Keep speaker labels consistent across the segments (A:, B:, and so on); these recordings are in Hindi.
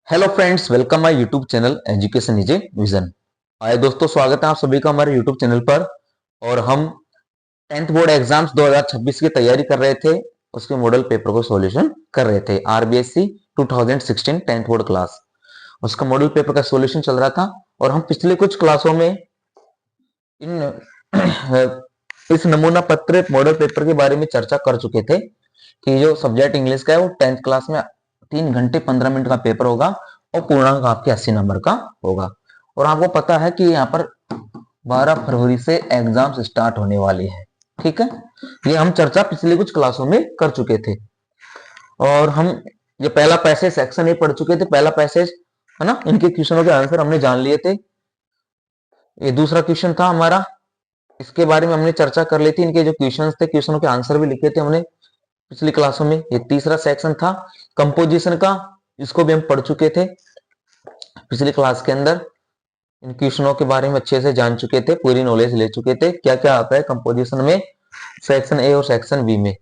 A: Hello friends, welcome my YouTube channel education is a vision. Hi दोस्तों, स्वागत है आप सभी का हमारे यूट्यूब चैनल पर। और हम 10th बोर्ड एग्जाम्स 2026 की तैयारी कर रहे थे, उसके मॉडल पेपर को सॉल्यूशन कर रहे थे। आरबीएससी 2016 10th बोर्ड क्लास, उसका मॉडल पेपर का सॉल्यूशन चल रहा था। और हम पिछले कुछ क्लासों में इन इस नमूना पत्र मॉडल पेपर के बारे में चर्चा कर चुके थे कि जो सब्जेक्ट इंग्लिश का है वो 10th क्लास में 3 घंटे 15 मिनट का पेपर होगा और पूर्णांक आपके 80 नंबर का होगा। और आपको पता है कि यहाँ पर 12 फरवरी से एग्जाम्स स्टार्ट होने वाली है। ठीक है, ये हम चर्चा पिछले कुछ क्लासों में कर चुके थे। और हम ये पहला पैसेज सेक्शन ही पढ़ चुके थे, पहला पैसेज है ना, इनके क्वेश्चनों के आंसर हमने जान लिए थे। ये दूसरा क्वेश्चन था हमारा, इसके बारे में हमने चर्चा कर ली थी। इनके जो क्वेश्चंस थे, क्वेश्चनों के आंसर भी लिखे थे हमने पिछली क्लासों में। ये तीसरा सेक्शन था कंपोजिशन का, इसको भी हम पढ़ चुके थे पिछली क्लास के अंदर। इन क्वेश्चनों के बारे में अच्छे से जान चुके थे, पूरी नॉलेज ले चुके थे क्या क्या आता है कंपोजिशन में, सेक्शन ए और सेक्शन बी में।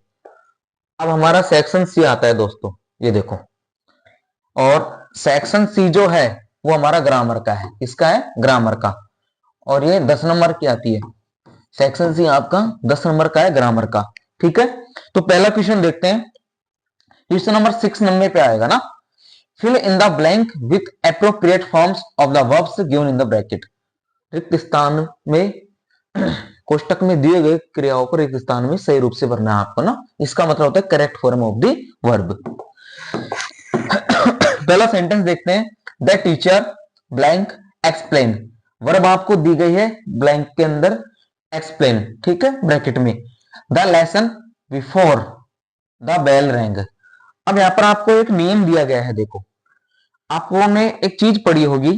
A: अब हमारा सेक्शन सी आता है दोस्तों, ये देखो। और सेक्शन सी जो है वो हमारा ग्रामर का है। किसका है? ग्रामर का। और ये 10 नंबर की आती है। सेक्शन सी आपका 10 नंबर का है, ग्रामर का। ठीक है, तो पहला क्वेश्चन देखते हैं। क्वेश्चन नंबर 6 नंबर पे आएगा ना, fill in the blank with appropriate forms of the verbs given in the bracket. रिक्त स्थान में कोष्टक में दिए गए क्रियाओं को रिक्त स्थान में सही रूप से भरना है आपको ना। इसका मतलब होता है correct form of the verb. पहला सेंटेंस देखते हैं। The teacher blank explain. Verb आपको दी गई है ब्लैंक के अंदर, एक्सप्लेन, ठीक है, ब्रैकेट में। The lesson before the bell rang. अब यहां पर आपको एक नियम दिया गया है। देखो, आपने एक चीज पढ़ी होगी,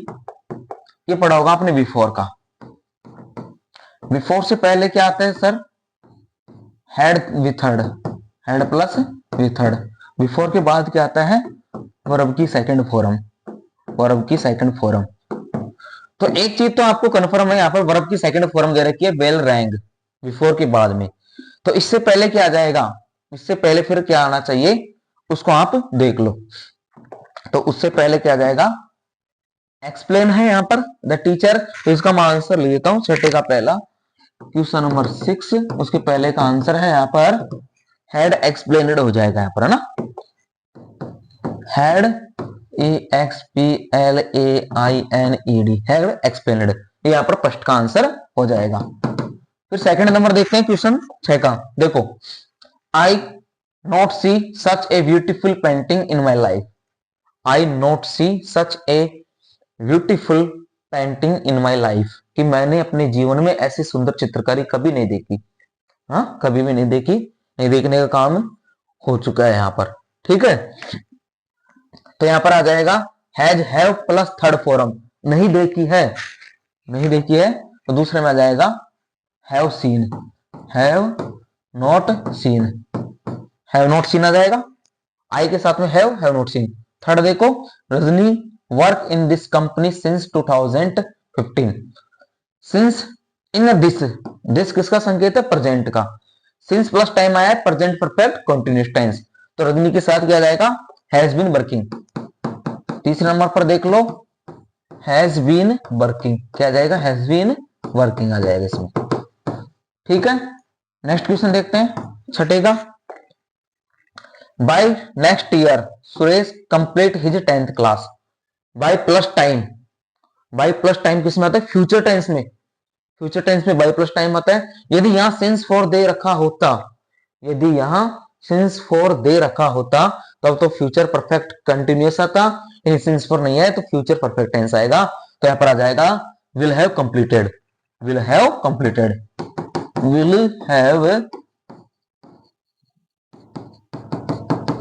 A: ये पढ़ा होगा आपने बिफोर का। बिफोर से पहले क्या आता है sir? Had withered, had plus withered. Before के बाद क्या आता है? वर्ब की सेकंड फॉर्म, वर्ब की सेकंड फॉर्म। तो एक चीज तो आपको कंफर्म है, यहां पर वर्ब की सेकंड फॉर्म दे रखी है बेल रैंग, बिफोर के बाद में। तो इससे पहले क्या आ जाएगा? इससे पहले फिर क्या आना चाहिए उसको आप देख लो। तो उससे पहले क्या आ जाएगा? एक्सप्लेन है यहां पर द टीचर। तो इसका मैं आंसर ले लेता हूं, छठे का पहला क्वेश्चन नंबर 6, उसके पहले का आंसर है यहां पर हैड एक्सप्लेनेड हो जाएगा यहां पर, है ना। हैड, EXPLAINED, हैड एक्सप्लेनेड, ये यहां पर फर्स्ट का आंसर हो जाएगा। फिर सेकंड नंबर देखते हैं क्वेश्चन 6 का। देखो, I not see such a beautiful painting in my life. I not see such a beautiful painting in my life, कि मैंने अपने जीवन में ऐसी सुंदर चित्रकारी कभी नहीं देखी। हाँ, कभी भी नहीं देखी, नहीं देखने का काम हो चुका है यहाँ पर। ठीक है, तो यहाँ पर आ जाएगा has have plus third form. नहीं देखी है, नहीं देखी है, तो दूसरे में आ जाएगा have seen, have not seen, have not seen आ जाएगा। आई के साथ में हैव नॉट सीन। थर्ड देखो, Rajni work in this company since 2015। Since in this, this किसका संकेत है? प्रेजेंट का। सिंस प्लस टाइम आया है, प्रेजेंट परफेक्ट कंटिन्यूअस टेंस। तो रजनी के साथ क्या जाएगा? Has been working. तीसरे नंबर पर देख लो, हैज बीन वर्किंग, क्या आ जाएगा? हैज बीन वर्किंग आ जाएगा इसमें। ठीक है, नेक्स्ट क्वेश्चन देखते हैं छठे का। By next year Suresh complete his 10th class. By plus time, by plus time किसमें आता है? फ्यूचर टेंस में। फ्यूचर टेंस में बाय प्लस टाइम आता है। यदि यहां सिंस फॉर दे रखा होता, यदि यहां सिंस फॉर दे रखा होता तब तो फ्यूचर परफेक्ट कंटिन्यूअस आता। यदि सिंस फॉर नहीं है तो फ्यूचर परफेक्ट टेंस आएगा। तो यहां पर आ जाएगा will have completed, will have completed, will have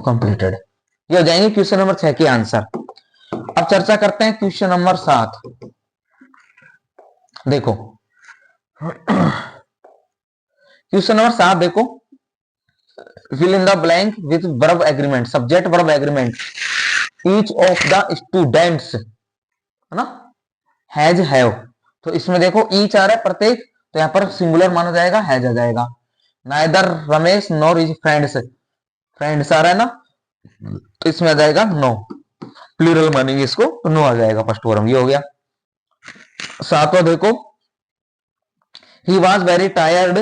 A: completed. ये हो जाएंगे क्वेश्चन नंबर 6 के आंसर। अब चर्चा करते हैं क्वेश्चन नंबर 7। देखो, क्वेश्चन नंबर 7 देखो, fill in the blank with verb agreement, subject verb agreement, each of the students, है ना, हैज हैव। तो इसमें देखो ईच आ रहा है प्रत्येक, तो यहां पर सिंगुलर माना जाएगा, हैज आ जाएगा। Neither Ramesh nor is friends, friends आ रहा है ना, तो इसमें आ जाएगा नो। प्लूरल मानेंगे इसको तो नो आ जाएगा फर्स्ट फॉर्म। ये हो गया। सातवां देखो, he was very tired,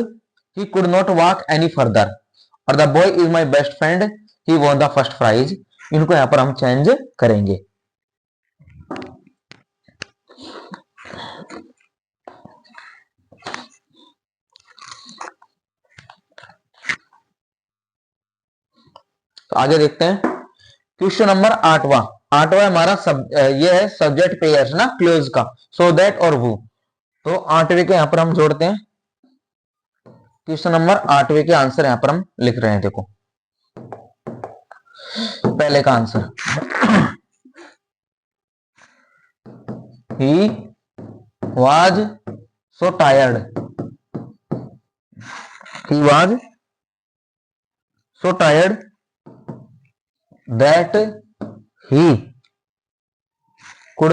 A: he could not walk any further, और the boy is my best friend, he won the first prize. इनको यहां पर हम चेंज करेंगे। तो आगे देखते हैं क्वेश्चन नंबर 8वां। 8वां हमारा ये है सब्जेक्ट पेयर्स ना, क्लोज का, सो दैट और वो। तो 8वें के यहां पर हम जोड़ते हैं। क्वेश्चन नंबर 8वें के आंसर यहां पर हम लिख रहे हैं। देखो पहले का answer, he was so tired, he was so tired that he could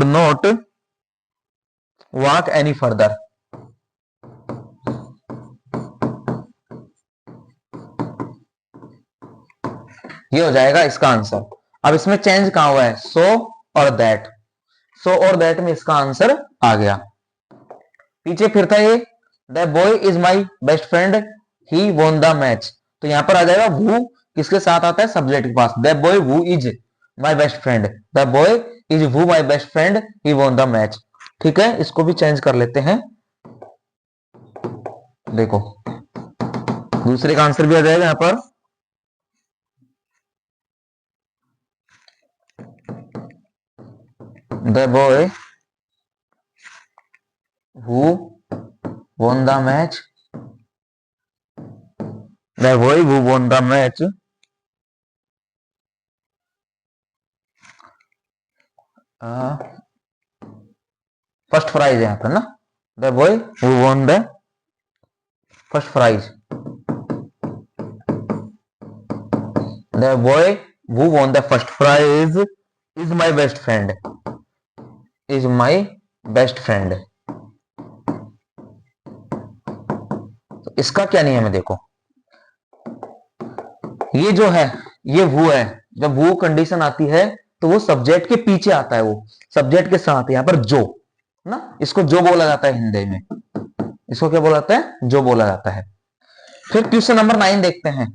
A: not walk any further. ये हो जाएगा इसका आंसर। अब इसमें चेंज कहां हुआ है, सो और दैट। सो और दैट में इसका आंसर आ गया। पीछे फिर था ये, the boy is my best friend, he won the match. तो यहां पर आ जाएगा वू, किसके साथ आता है, सब्जेक्ट के पास। The boy who is my best friend, the boy is who my best friend, he won the match. ठीक है, इसको भी चेंज कर लेते हैं। देखो दूसरे का आंसर भी आ जाएगा यहां पर। The boy who won the match, the boy who won the match first prize है यहां पर ना, the boy who won the first prize, the boy who won the first prize is my best friend, is my best friend. तो इसका क्या नियम है, देखो ये जो है ये वो है, जब वो कंडीशन आती है तो वो सब्जेक्ट के पीछे आता है, वो सब्जेक्ट के साथ यहां पर जो ना, इसको जो बोला जाता है हिंदी में, इसको क्या बोला जाता है, जो बोला जाता है। फिर क्वेश्चन नंबर 9 देखते हैं,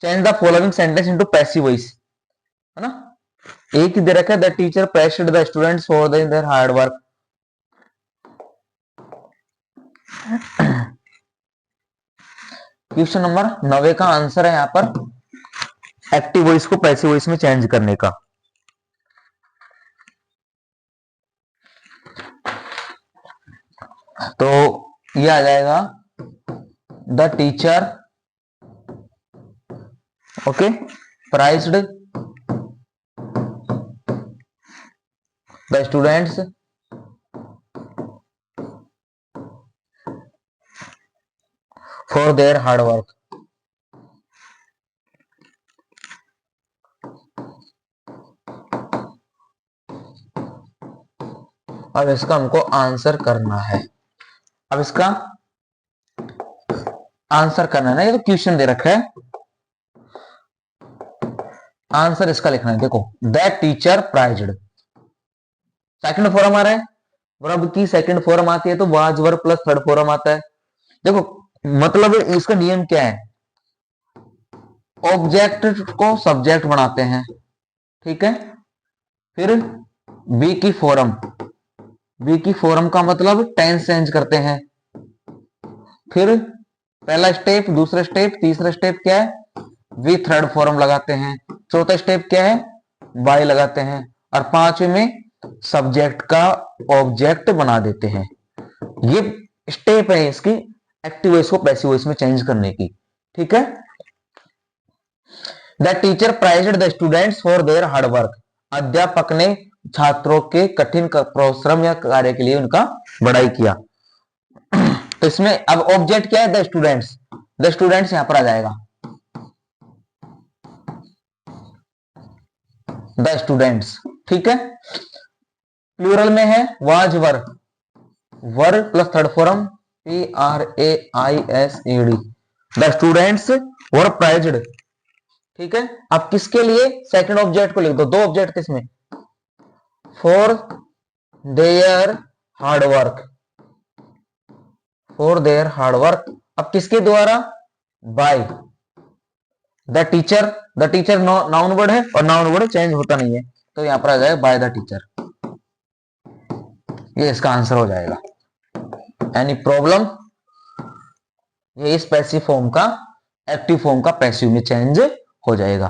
A: change the following sentence into passive voice, है ना। एक ही दे रखा है, the teacher pressed the students for their hard work. Question number 9 का आंसर है यहां पर एक्टिव वॉइस को पैसिव वॉइस में चेंज करने का। तो ये आ जाएगा the teacher okay prized the students for their hard work. अब इसका हमको आंसर करना है। अब इसका आंसर करना है ना, ये तो क्वेश्चन दे रखा है, आंसर इसका लिखना है। देखो that teacher prized, second form आ रहा है, वर्ब की सेकंड फॉर्म आती है तो was verb plus third form आता है। देखो मतलब इसका नियम क्या है, ऑब्जेक्ट को सब्जेक्ट बनाते हैं, ठीक है। फिर बी की फॉर्म, बी की फॉर्म का मतलब टेंस चेंज करते हैं। फिर पहला स्टेप, दूसरा स्टेप, तीसरा स्टेप क्या है, वी थर्ड फॉर्म लगाते हैं। चौथा स्टेप क्या है, बाय लगाते हैं। और पांचवें में सब्जेक्ट का ऑब्जेक्ट बना देते हैं। ये स्टेप है इसकी एक्टिव वॉइस को पैसिव वॉइस में चेंज करने की, ठीक है। The teacher prized the students for their hard work, अध्यापक ने छात्रों के कठिन परिश्रम या कार्य के लिए उनका बड़ाई किया। तो इसमें अब ऑब्जेक्ट क्या है, द स्टूडेंट्स, द स्टूडेंट्स यहां पर आ जाएगा, द स्टूडेंट्स, ठीक है। प्लूरल में है was were, were plus third form PRAISED, the students were prized, ठीक है। अब किसके लिए सेकंड ऑब्जेक्ट को लिख दो, दो ऑब्जेक्ट किसमें, for their hard work, for their hard work. अब किसके द्वारा, by the teacher, the teacher noun word है और नाउन वर्ड चेंज होता नहीं है, तो यहां पर आ जाएगा बाय द टीचर, ये इसका आंसर हो जाएगा। एनी प्रॉब्लम, ये इस पैसिव फॉर्म का एक्टिव फॉर्म का पैसिव में चेंज हो जाएगा।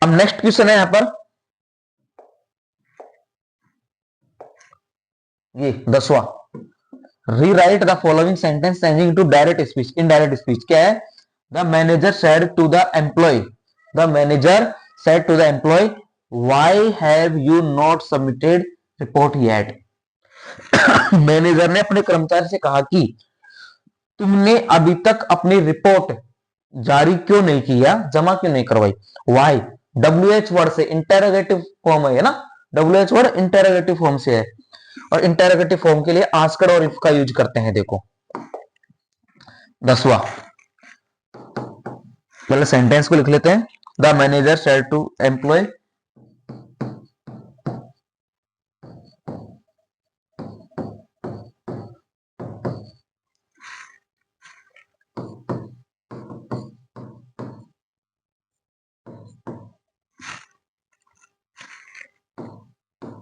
A: अब नेक्स्ट क्वेश्चन है यहां पर ये 10वां, rewrite the following sentence changing to direct speech, indirect speech क्या है, the manager said to the employee, the manager said to the employee why have you not submitted report yet. Manager ने अपने कर्मचारी से कहा कि तुमने अभी तक अपनी रिपोर्ट जारी क्यों नहीं किया, जमा क्यों नहीं करवाई। वाई WH वर्ड से, इंटेरोगेटिव फॉर्म है ना, WH वर्ड इंटेरोगेटिव फॉर्म से है, और इंटेरोगेटिव फॉर्म के लिए आस्क्ड और इफ का यूज करते हैं। देखो 10वां, पहले सेंटेंस को लिख लेते हैं, the manager said to employ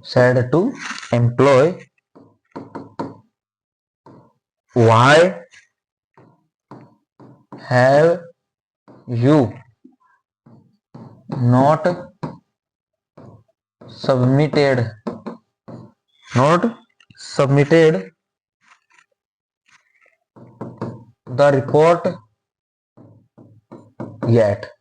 A: said to employ why have you not submitted the report yet,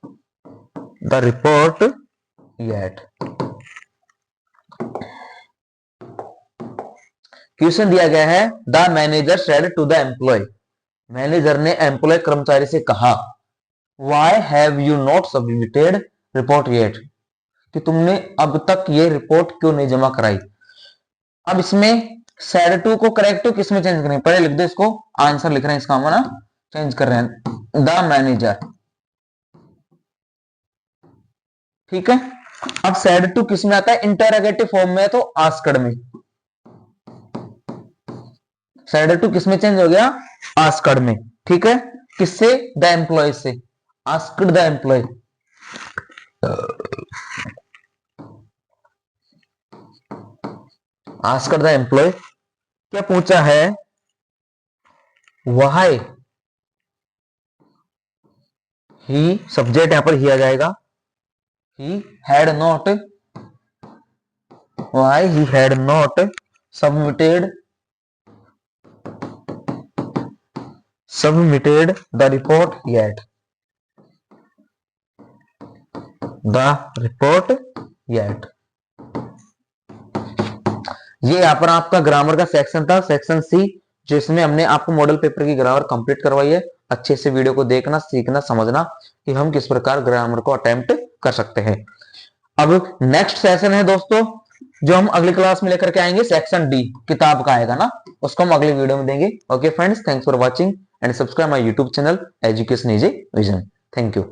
A: question दिया गया है the manager said to the employ, manager ने एम्प्लॉय कर्मचारी से कहा, why have you not submitted report yet, कि तुमने अब तक ये रिपोर्ट क्यों नहीं जमा कराई। अब इसमें सेड टू को करेक्टिव किस में चेंज करें, पहले लिख दो इसको, आंसर लिख रहे हैं इसका, हम ना चेंज कर रहे हैं द मैनेजर, ठीक है। अब सेड टू किस में आता है, इंटरोगेटिव फॉर्म में है तो आस्क्ड में, सेड टू किस में चेंज हो गया, आस्क्ड में, ठीक है। किससे, द एम्प्लॉय से, asked the employ, asked the employ क्या पूछा है, व्हाई ही, सब्जेक्ट यहां पर ही आ जाएगा, he had not, why he had not submitted the report yet, ये यहां पर आपका ग्रामर का सेक्शन था, सेक्शन सी, जिसमें हमने आपको मॉडल पेपर की ग्रामर कंप्लीट करवाई है। अच्छे से वीडियो को देखना, सीखना, समझना कि हम किस प्रकार ग्रामर को अटेम्प्ट कर सकते हैं। अब नेक्स्ट सेशन है दोस्तों, जो हम अगली क्लास में लेकर के आएंगे, सेक्शन डी किताब का आएगा ना, उसको हम अगली वीडियो में देंगे। Okay friends, thanks for watching and subscribe my YouTube channel Education is a Vision. Thank you.